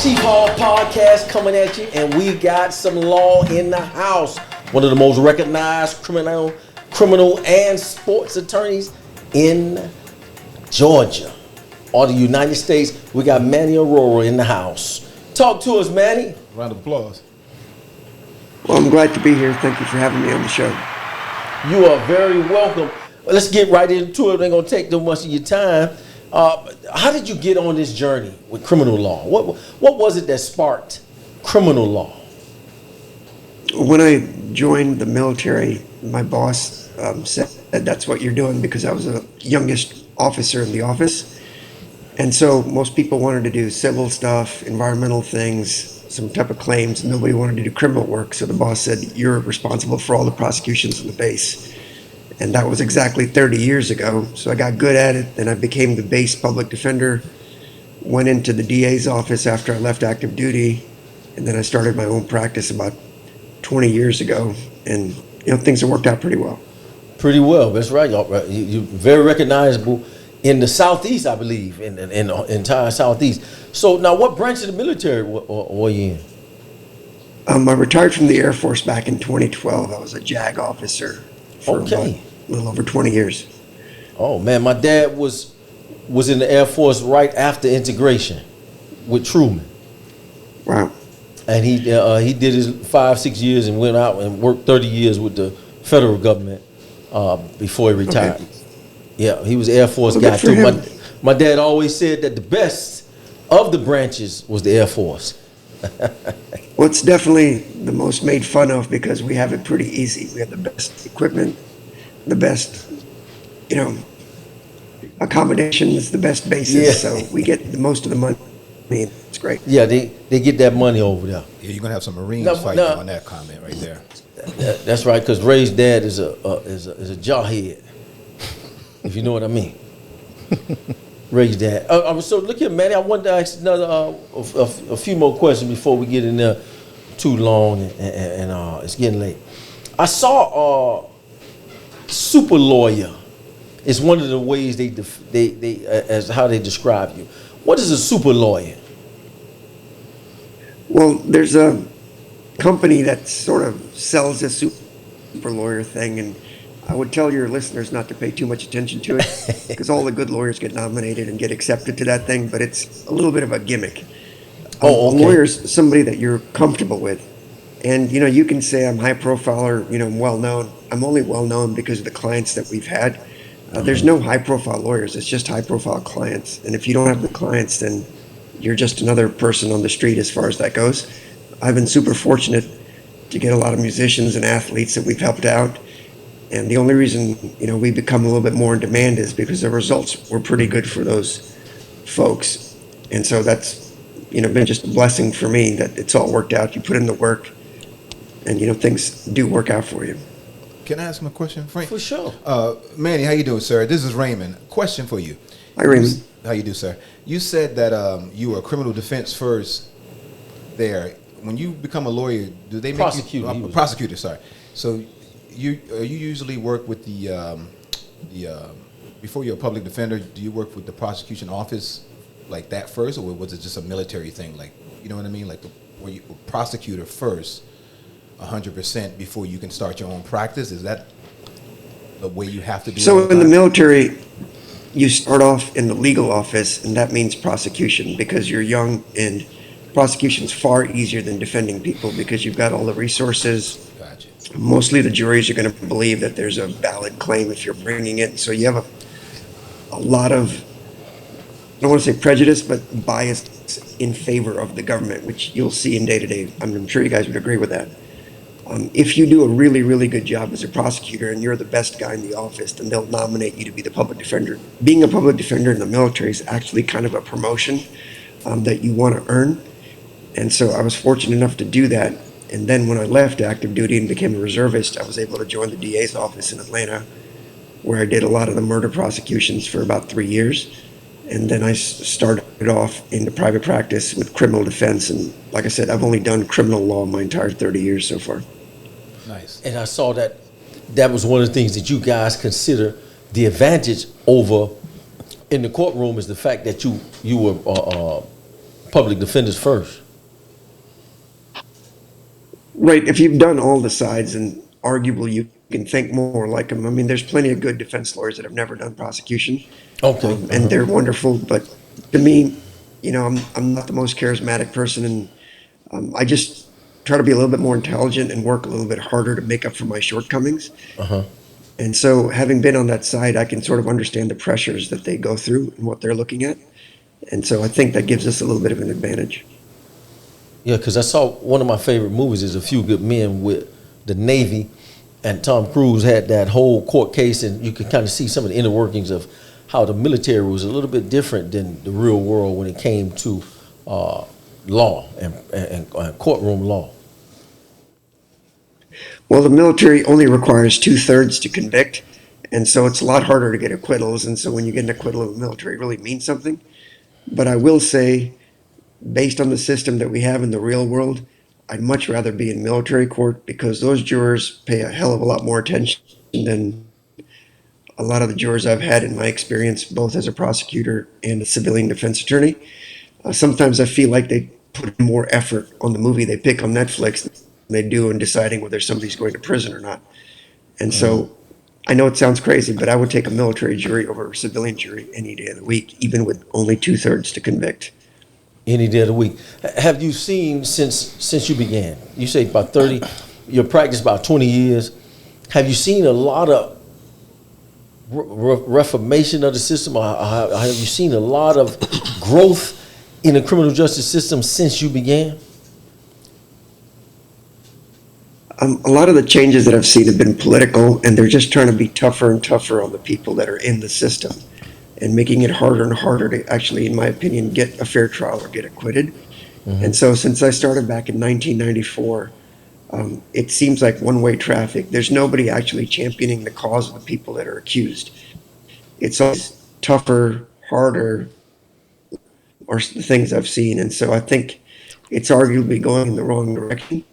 Chief Hall Podcast coming at you, and we got some law in the house. One of the most recognized criminal and sports attorneys in Georgia or the United States. We got Manny Aurora in the house. Talk to us, Manny. Round of applause. Well, I'm glad to be here. Thank you for having me on the show. You are very welcome. Let's get right into it. It ain't gonna take too much of your time. How did you get on this journey with criminal law? What was it that sparked criminal law? When I joined the military, my boss said that's what you're doing because I was the youngest officer in the office. And so most people wanted to do civil stuff, environmental things, some type of claims. Nobody wanted to do criminal work. So the boss said, you're responsible for all the prosecutions on the base. And that was exactly 30 years ago. So I got good at it. Then I became the base public defender, went into the DA's office after I left active duty. And then I started my own practice about 20 years ago. And, things have worked out pretty well. Pretty well, that's right. You're very recognizable in the Southeast, I believe, in the entire Southeast. So now what branch of the military were you in? I retired from the Air Force back in 2012. I was a JAG officer for about a little over 20 years. Oh man, my dad was in the Air Force right after integration with Truman. Wow. And he did his 5-6 years and went out and worked 30 years with the federal government before he retired. Okay. Yeah, he was Air Force guy too. My dad always said that the best of the branches was the Air Force. Well, it's definitely the most made fun of because we have it pretty easy. We have the best equipment, the best, accommodations, the best bases. Yeah. So we get the most of the money. It's great. Yeah, they get that money over there. Yeah, you're gonna have some Marines fighting on that comment right there. That's right, because Ray's dad is a jawhead, if you know what I mean. Ray's dad. So look here, Manny. I wanted to ask another a few more questions before we get in there too long, and it's getting late. I saw super lawyer. It's one of the ways they as how they describe you. What is a super lawyer? Well, there's a company that sort of sells a super lawyer thing, and I would tell your listeners not to pay too much attention to it because all the good lawyers get nominated and get accepted to that thing, but it's a little bit of a gimmick. A lawyer's somebody that you're comfortable with. And, you can say I'm high profile or, I'm well known. I'm only well known because of the clients that we've had. There's no high profile lawyers. It's just high profile clients. And if you don't have the clients, then you're just another person on the street as far as that goes. I've been super fortunate to get a lot of musicians and athletes that we've helped out. And the only reason, we become a little bit more in demand is because the results were pretty good for those folks. And so that's, been just a blessing for me that it's all worked out. You put in the work and, things do work out for you. Can I ask him a question, Frank? For sure. Manny, how you doing, sir? This is Raymond. Question for you. Hi, Raymond. How you do, sir? You said that you were a criminal defense first there. When you become a lawyer, do they make you a prosecutor? Sorry. So you usually work with the before you're a public defender, do you work with the prosecution office like that first, or was it just a military thing? Like, you know what I mean? Like where you prosecutor first, 100% before you can start your own practice? Is that the way you have to do it? So in the military, you start off in the legal office, and that means prosecution because you're young, and prosecution's far easier than defending people because you've got all the resources. Gotcha. Mostly the juries are going to believe that there's a valid claim if you're bringing it. So you have a lot of, I don't want to say prejudice, but bias in favor of the government, which you'll see in day-to-day. I'm sure you guys would agree with that. If you do a really, really good job as a prosecutor and you're the best guy in the office, then they'll nominate you to be the public defender. Being a public defender in the military is actually kind of a promotion that you want to earn. And so I was fortunate enough to do that. And then when I left active duty and became a reservist, I was able to join the DA's office in Atlanta, where I did a lot of the murder prosecutions for about 3 years. And then I started off into private practice with criminal defense. And like I said, I've only done criminal law my entire 30 years so far. Nice. And I saw that was one of the things that you guys consider the advantage over in the courtroom is the fact that you were public defenders first. Right. If you've done all the sides, and arguably you can think more like them. I mean, there's plenty of good defense lawyers that have never done prosecution. Okay. And they're wonderful. But to me, I'm not the most charismatic person, and I just try to be a little bit more intelligent and work a little bit harder to make up for my shortcomings. And so, having been on that side, I can sort of understand the pressures that they go through and what they're looking at. And so, I think that gives us a little bit of an advantage. Yeah, because I saw one of my favorite movies is A Few Good Men with the Navy, and Tom Cruise had that whole court case, and you can kind of see some of the inner workings of how the military was a little bit different than the real world when it came to law and courtroom law. Well, the military only requires 2/3 to convict, and so it's a lot harder to get acquittals. And so when you get an acquittal in the military, it really means something. But I will say, based on the system that we have in the real world, I'd much rather be in military court because those jurors pay a hell of a lot more attention than a lot of the jurors I've had in my experience, both as a prosecutor and a civilian defense attorney. Sometimes I feel like they put more effort on the movie they pick on Netflix than they do in deciding whether somebody's going to prison or not. And so I know it sounds crazy, but I would take a military jury over a civilian jury any day of the week, even with only 2/3 to convict. Any day of the week. Have you seen since you began? You say about 30. Your practice about 20 years. Have you seen a lot of reformation of the system, or have you seen a lot of growth in the criminal justice system since you began? A lot of the changes that I've seen have been political, and they're just trying to be tougher and tougher on the people that are in the system, and making it harder and harder to actually, in my opinion, get a fair trial or get acquitted. And so since I started back in 1994, it seems like one-way traffic. There's nobody actually championing the cause of the people that are accused. It's always tougher, harder, or the things I've seen. And so I think it's arguably going in the wrong direction.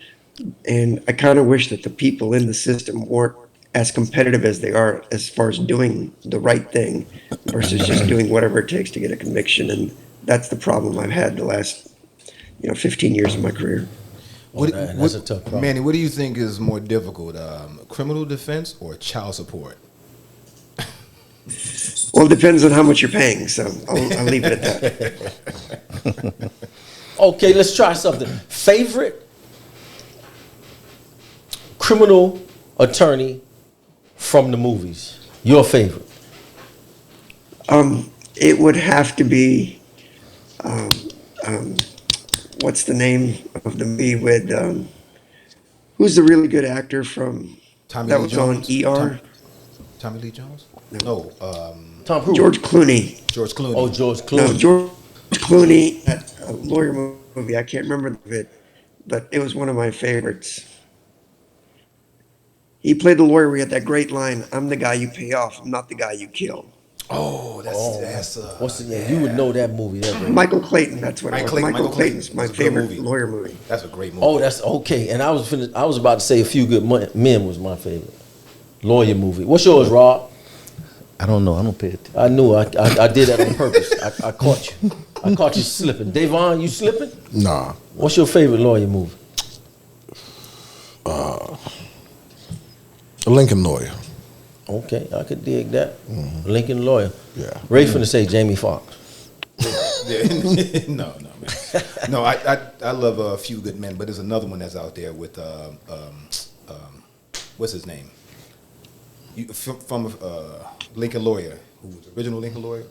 And I kind of wish that the people in the system weren't as competitive as they are as far as doing the right thing versus just doing whatever it takes to get a conviction. And that's the problem I've had the last 15 years of my career. That's a tough problem. Manny, what do you think is more difficult, criminal defense or child support? Well, it depends on how much you're paying, so I'll leave it at that. Okay, let's try something. Favorite criminal attorney from the movies? Your favorite? It would have to be, what's the name of the movie with, who's the really good actor from, Tommy that Lee was Jones? on ER? Tommy Lee Jones? No. Tom Cruise. George Clooney. George Clooney. Oh, George No, Clooney. George Clooney, that lawyer movie, I can't remember it, but it was one of my favorites. He played the lawyer where he had that great line, "I'm the guy you pay off, I'm not the guy you kill." Oh, that's What's the name? You would know that movie. Michael Clayton, that's what it was. Michael Clayton's Clayton's my a good favorite movie. lawyer movie. That's a great movie. Oh, that's okay. And I was about to say A Few Good Men was my favorite lawyer movie. What's yours, Rob? I don't know. I don't pay attention. I knew I did that on purpose. I caught you. I caught you slipping. Davon, you slipping? Nah. What's your favorite lawyer movie? Lincoln Lawyer. Okay, I could dig that. Lincoln Lawyer. Yeah. Ray finna say Jamie Foxx. No, man. No, I love A Few Good Men, but there's another one that's out there with what's his name? From Lincoln Lawyer, who was the original Lincoln Lawyer.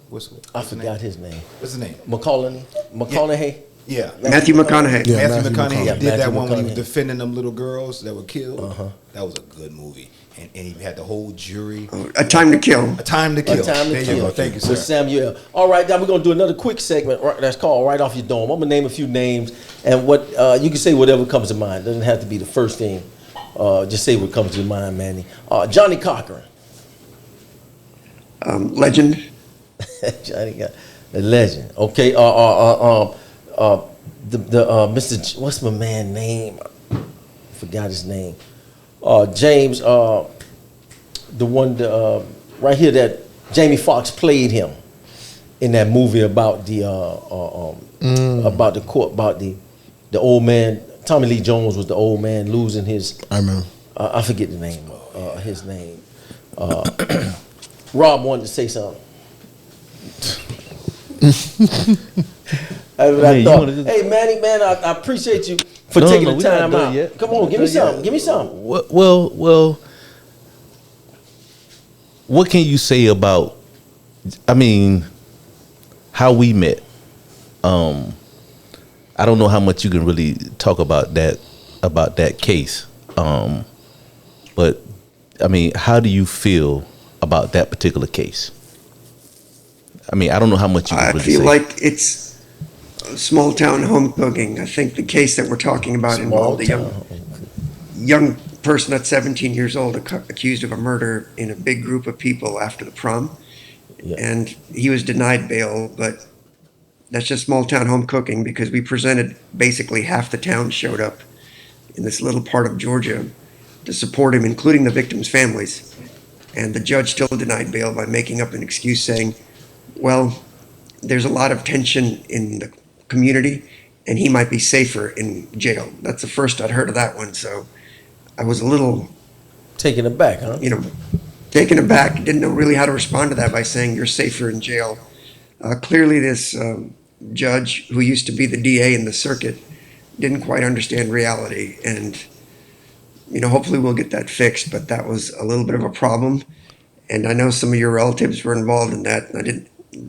I forgot his name. What's his name? McConaughey. Yeah. Matthew McConaughey. Yeah, Matthew McConaughey Yeah, did Matthew that one when he was McConaughey. defending them little girls that were killed. That was a good movie. And he had the whole jury. A Time to Kill. A Time to Kill. A Time to There Kill. you go. Thank you, sir. With Samuel. All right, now we're gonna do another quick segment that's called Right Off Your Dome. I'm gonna name a few names, and what you can say whatever comes to mind. Doesn't have to be the first thing. Just say what comes to your mind, Manny. Johnny Cochran. Legend. Johnny got the legend. Okay. Mr. What's my man name? Forgot his name. James. The one right here that Jamie Foxx played him. in that movie about the about the court, about the old man. Tommy Lee Jones was the old man losing his. I remember. I forget the name. His name. Rob wanted to say something. Hey, Manny, man, I appreciate you for taking the time out. Yet. Come on, give me something. Give me something. Well, what can you say about? I mean, how we met? I don't know how much you can really talk about that case. But I mean, how do you feel about that particular case? I mean, I don't know how much you can really say. I feel like it's small town home cooking. I think the case that we're talking about involved a young person that's 17 years old accused of a murder in a big group of people after the prom. Yeah. And he was denied bail, but that's just small town home cooking because we presented basically half the town showed up in this little part of Georgia to support him, including the victims' families. And the judge still denied bail by making up an excuse saying, well, there's a lot of tension in the community and he might be safer in jail. That's the first I'd heard of that one. So I was a little taken aback, huh? Taken aback. Didn't know really how to respond to that by saying you're safer in jail. Clearly this judge who used to be the DA in the circuit didn't quite understand reality. And, hopefully we'll get that fixed, but that was a little bit of a problem. And I know some of your relatives were involved in that. And I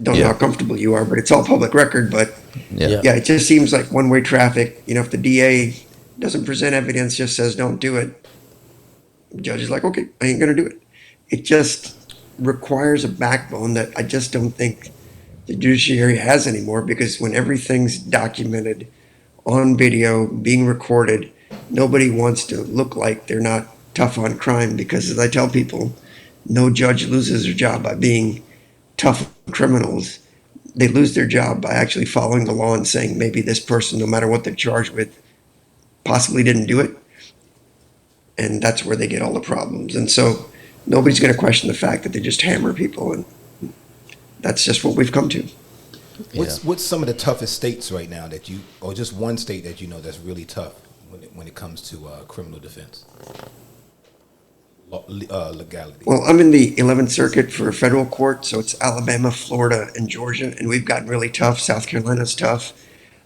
don't know how comfortable you are, but it's all public record. But it just seems like one-way traffic. If the DA doesn't present evidence, just says don't do it, the judge is like, okay, I ain't gonna do it. It just requires a backbone that I just don't think the judiciary has anymore, because when everything's documented on video, being recorded, nobody wants to look like they're not tough on crime, because as I tell people, no judge loses their job by being tough on criminals. They lose their job by actually following the law and saying maybe this person, no matter what they're charged with, possibly didn't do it. And that's where they get all the problems. And so nobody's going to question the fact that they just hammer people, and that's just what we've come to. What's some of the toughest states right now that you, or just one state that that's really tough when it comes to criminal defense? Legality. Well, I'm in the 11th Circuit for a federal court, so it's Alabama, Florida, and Georgia, and we've gotten really tough. South Carolina's tough.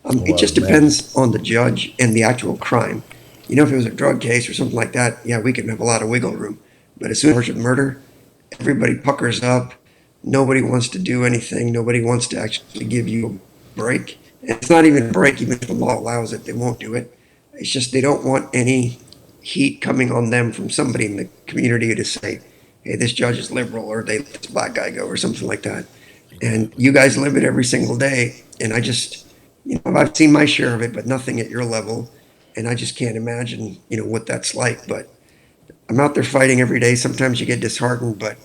It just depends on the judge and the actual crime. If it was a drug case or something like that, we can have a lot of wiggle room. But as soon as it's murder, everybody puckers up. Nobody wants to do anything. Nobody wants to actually give you a break. And it's not even a break, even if the law allows it, they won't do it. It's just they don't want any heat coming on them from somebody in the community to say, hey, this judge is liberal, or they let this black guy go, or something like that. And you guys live it every single day. And I just, I've seen my share of it, but nothing at your level. And I just can't imagine, what that's like. But I'm out there fighting every day. Sometimes you get disheartened, but,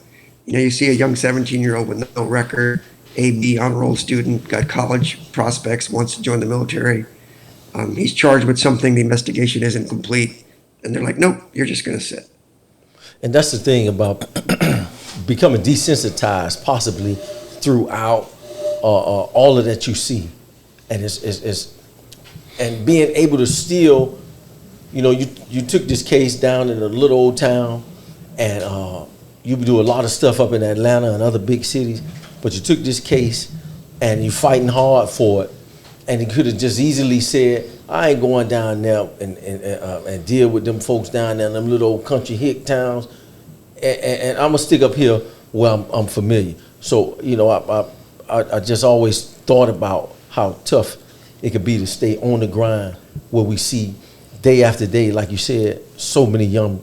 you see a young 17-year-old with no record, AB honor roll student, got college prospects, wants to join the military. He's charged with something, the investigation isn't complete. And they're like, nope, you're just going to sit. And that's the thing about becoming desensitized, possibly throughout all of that you see, and it's and being able to still, you took this case down in a little old town, and you do a lot of stuff up in Atlanta and other big cities, but you took this case and you fighting hard for it, and you could have just easily said, I ain't going down there and deal with them folks down there in them little old country hick towns, and I'm gonna stick up here where I'm familiar. So I just always thought about how tough it could be to stay on the grind, where we see day after day, like you said, so many young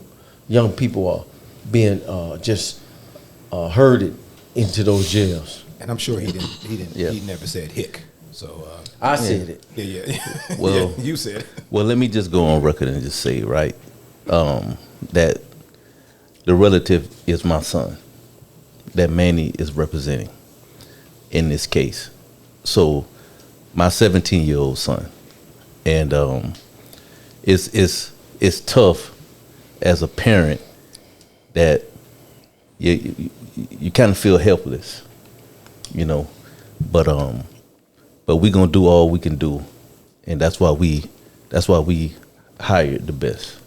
people are being just herded into those jails. And I'm sure he never said hick. So I said it. Yeah. Well, you said it. Well, let me just go on record and just say, right, that the relative is my son, that Manny is representing in this case. So my 17-year-old son, and it's tough as a parent that you kind of feel helpless, but we gonna do all we can do, and that's why we hired the best.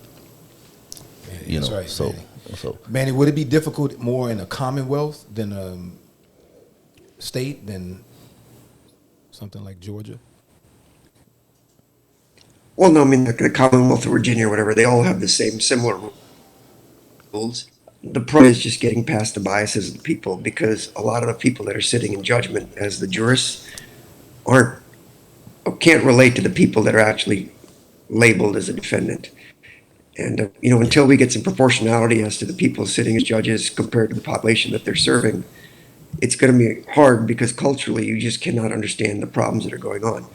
Yeah, that's right, so Manny. so Manny, would it be difficult more in a commonwealth than a state than something like Georgia? Well, no, I mean, the Commonwealth of Virginia or whatever, they all have the same similar rules. The problem is just getting past the biases of the people, because a lot of the people that are sitting in judgment as the jurists can't relate to the people that are actually labeled as a defendant. And, until we get some proportionality as to the people sitting as judges compared to the population that they're serving, it's going to be hard, because culturally you just cannot understand the problems that are going on.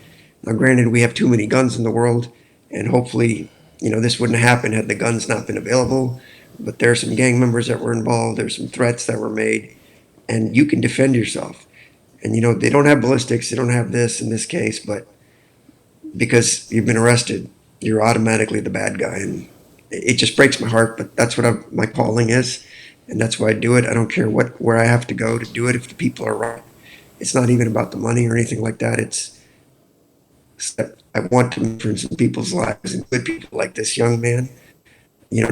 Now, granted, we have too many guns in the world, and hopefully, this wouldn't have happened had the guns not been available. But there are some gang members that were involved. There's some threats that were made, and you can defend yourself. And, they don't have ballistics. They don't have this in this case, but because you've been arrested, you're automatically the bad guy. And it just breaks my heart, but that's what my calling is. And that's why I do it. I don't care where I have to go to do it if the people are right. It's not even about the money or anything like that. It's that I want to influence people's lives, and good people like this young man,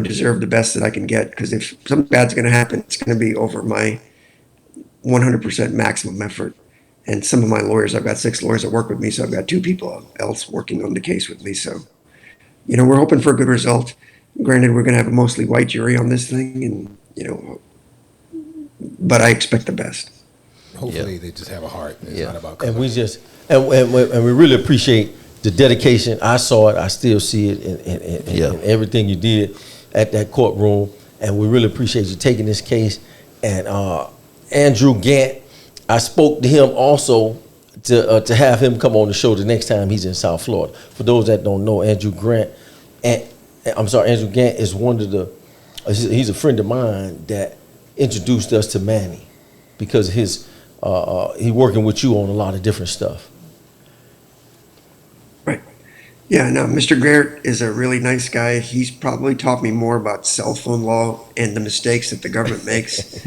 deserve the best that I can get. Because if something bad's going to happen, it's going to be over my 100% maximum effort. And some of my lawyers, I've got 6 lawyers that work with me, so I've got 2 people else working on the case with me. So, we're hoping for a good result. Granted, we're going to have a mostly white jury on this thing, and but I expect the best. Hopefully, they just have a heart. It's not about color. And we really appreciate the dedication. I saw it. I still see it in everything you did at that courtroom. And we really appreciate you taking this case. And Andrew Gant, I spoke to him also to have him come on the show the next time he's in South Florida. For those that don't know, Andrew Gant is he's a friend of mine that introduced us to Manny, because he's working with you on a lot of different stuff. Right. Yeah, no, Mr. Garrett is a really nice guy. He's probably taught me more about cell phone law and the mistakes that the government makes.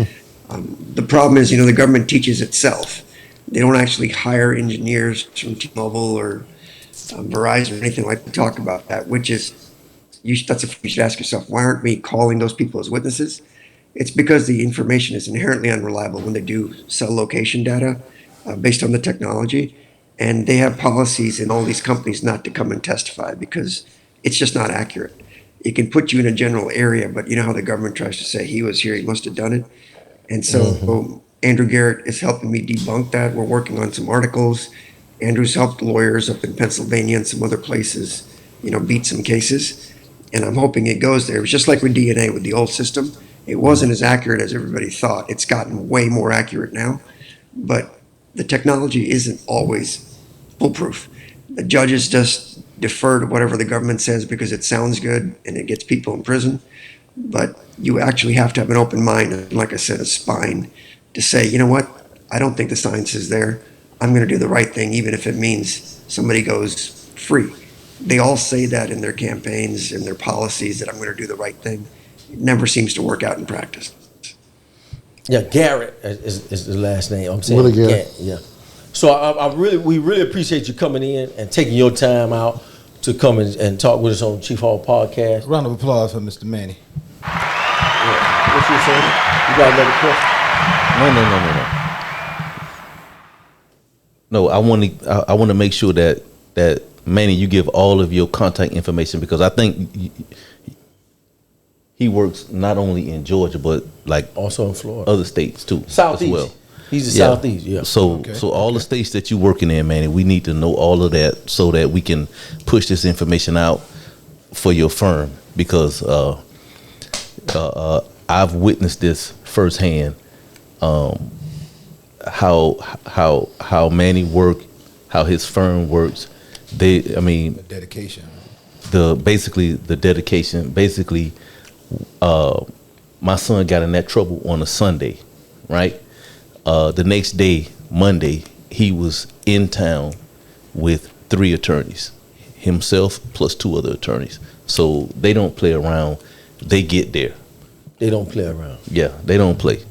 The problem is, the government teaches itself. They don't actually hire engineers from T-Mobile or Verizon or anything like that to talk about that, which is, you should ask yourself, why aren't we calling those people as witnesses? It's because the information is inherently unreliable when they do cell location data based on the technology. And they have policies in all these companies not to come and testify because it's just not accurate. It can put you in a general area, but you know how the government tries to say, he was here, he must have done it. And so Andrew Garrett is helping me debunk that. We're working on some articles. Andrew's helped lawyers up in Pennsylvania and some other places, beat some cases. And I'm hoping it goes there. It was just like with DNA, with the old system. It wasn't as accurate as everybody thought. It's gotten way more accurate now. But the technology isn't always foolproof. The judges just defer to whatever the government says because it sounds good and it gets people in prison. But you actually have to have an open mind and, like I said, a spine to say, you know what, I don't think the science is there. I'm going to do the right thing, even if it means somebody goes free. They all say that in their campaigns and their policies, that I'm going to do the right thing. It never seems to work out in practice. Yeah, Garrett is the last name. I'm saying Willie Garrett. Yeah. So we really appreciate you coming in and taking your time out to come and talk with us on Chief Hall Podcast. Round of applause for Mr. Manny. Yeah. What you saying? You got another question? No. I want to make sure that Manny, you give all of your contact information, because I think he works not only in Georgia but like also in Florida, other states too, Southeast. as well. He's the Southeast, yeah. So all the states that you're working in, Manny, we need to know all of that so that we can push this information out for your firm, because I've witnessed this firsthand. How Manny work, how his firm works. The dedication. Basically the dedication. Basically, my son got in that trouble on a Sunday, right? The next day, Monday, he was in town with 3 attorneys, himself plus 2 other attorneys. So they don't play around. They get there. They don't play around. Yeah, they don't play.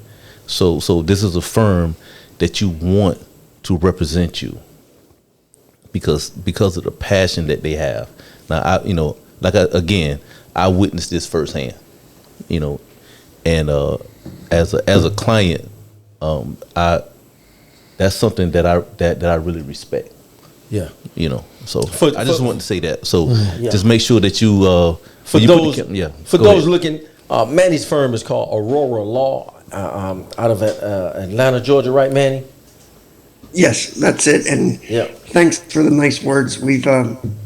So this is a firm that you want to represent you because of the passion that they have. Now, I witnessed this firsthand, and as a client, that's something that I really respect. Yeah. So I just wanted to say that. So just make sure that you for those looking, Manny's firm is called Aurora Law, out of Atlanta, Georgia, right, Manny? Yes, that's it. And thanks for the nice words. We've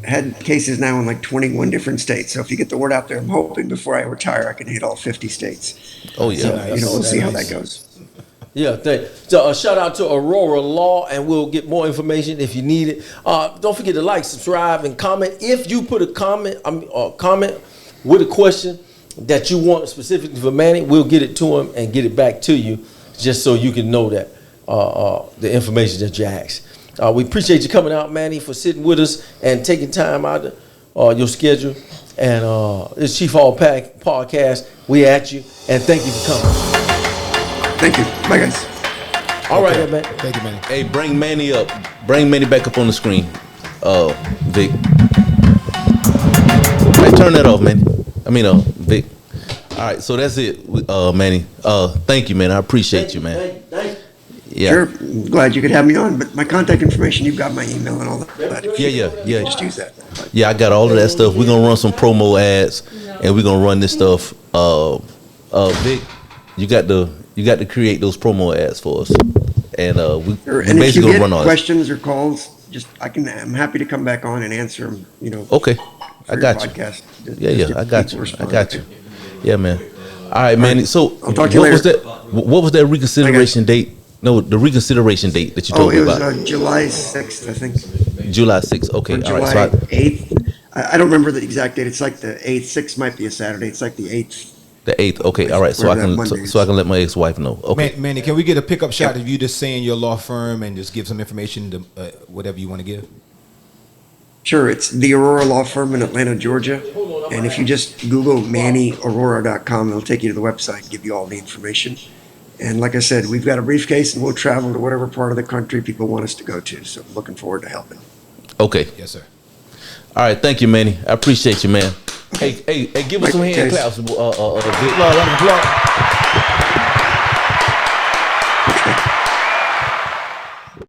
had cases now in like 21 different states. So if you get the word out there, I'm hoping before I retire, I can hit all 50 states. Oh yeah, so, we'll see how that goes. Yeah, so shout out to Aurora Law, and we'll get more information if you need it. Don't forget to like, subscribe, and comment. If you put a comment with a question that you want specifically for Manny, we'll get it to him and get it back to you, just so you can know that the information that you asked. We appreciate you coming out, Manny, for sitting with us and taking time out of your schedule. And this Chief Hall Podcast, we at you, and thank you for coming. Thank you. Bye, guys. All right, man. Thank you, Manny. Hey, bring Manny up. Bring Manny back up on the screen. Vic. Hey, turn that off, Manny. Vic. All right, so that's it, Manny. Thank you, man. I appreciate you, man. Thank you. Yeah. Sure. I'm glad you could have me on, but my contact information, you've got my email and all that. Yeah. Just use that. Yeah, I got all of that stuff. We're gonna run some promo ads, and we're gonna run this stuff. Vic, you got to create those promo ads for us, and Sure. we And if basically you gonna run on get questions or calls, I'm happy to come back on and answer them. Okay, I got you. Podcast. I got you. Yeah, man. All right, Manny. So I'll talk to you later. What was that reconsideration date? No, the reconsideration date that you told me about. It was July 6th, I think. July 6th. Okay, Or all July right. So 8th. I don't remember the exact date. It's like the 8th. 6 might be a Saturday. It's like the 8th. the 8th. Okay, all right. So I can let my ex-wife know. Okay, Manny, can we get a pickup shot of you just saying your law firm and just give some information to whatever you want to give? Sure, it's the Aurora Law Firm in Atlanta, Georgia. And if you just Google MannyAurora.com, it'll take you to the website, give you all the information. And like I said, we've got a briefcase and we'll travel to whatever part of the country people want us to go to. So I'm looking forward to helping. Okay. Yes, sir. All right. Thank you, Manny. I appreciate you, man. Hey, give us some hand claps. Applause.